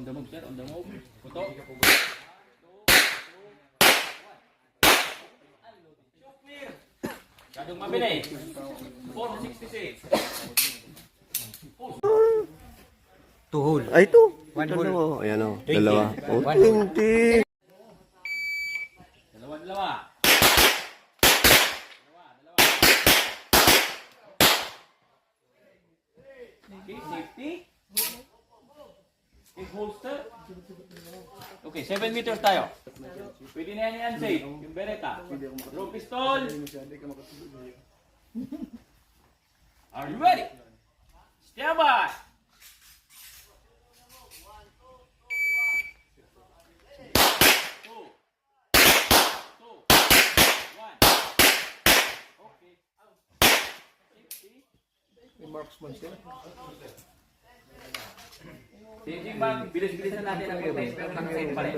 On the move, sir. On the move. Puto. Kadong mabili. 466. Two hole. Ay, ito. One hole. Dalawa. Ayan o. 20. Dalawa. Oh, One 20. Dalawa. Okay, safety. Okay, holster. Okay, 7 meters tayo. Pwede na yan i-unsafe. Yung bereta. Draw pistol. Are you ready? Stand by. Two. One. Okay. Safety. Changing back, bilis-bilisan natin ang protest pero naka-set pa rin.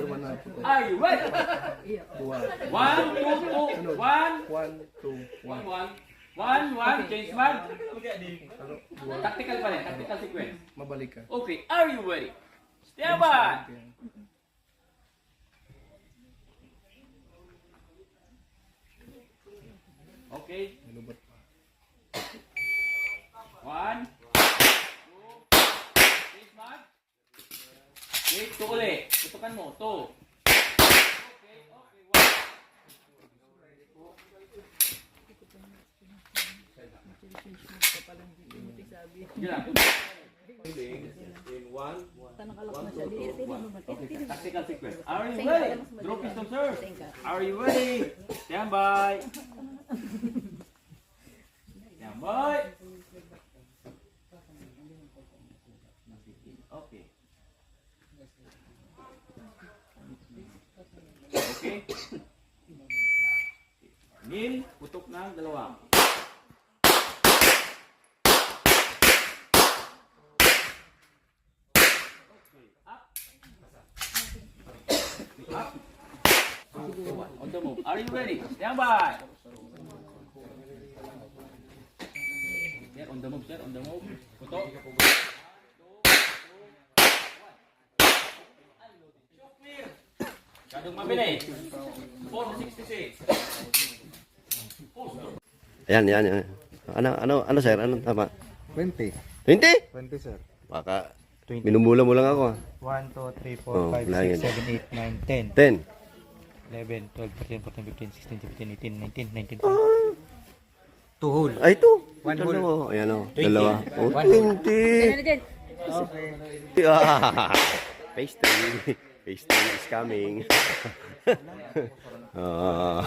Are you ready? 1, 2, 2, 1. 1, 1, change mark. Tactical pa rin, tactical sequence. Mabalik ka. Okay, are you ready? Stand by! Okay. 1, 2, change mark. Okay, 2 ulit. Tutukan mo, 2. Okay, 1. Sige lang. Okay, tactical sequence. Are you ready? Draw pistol, sir. Are you ready? Stand by. Stand by. Okay. Okay. Nil, putok ng dalawa. Up. On the move. Are you ready? Stand by. Sir, on the move, sir. On the move. Puto. Kadong mabili. 466. Ayan. Ano, sir? Ano tama? 20. 20? 20, sir. Baka 20. minumula mo lang ako. 1, 2, 3, Oh, 4, 5, lahat 6, 7, 8, 9, 10. 10. 11, 12, 13, 14, 15, 16, 17, 18, 19, 19. Two hole. Ay, ito. One hole. Dalawa. Ayan o. 20. Dalawa. Oh, One 20. Ah, pastry. Pastry is coming. Ah.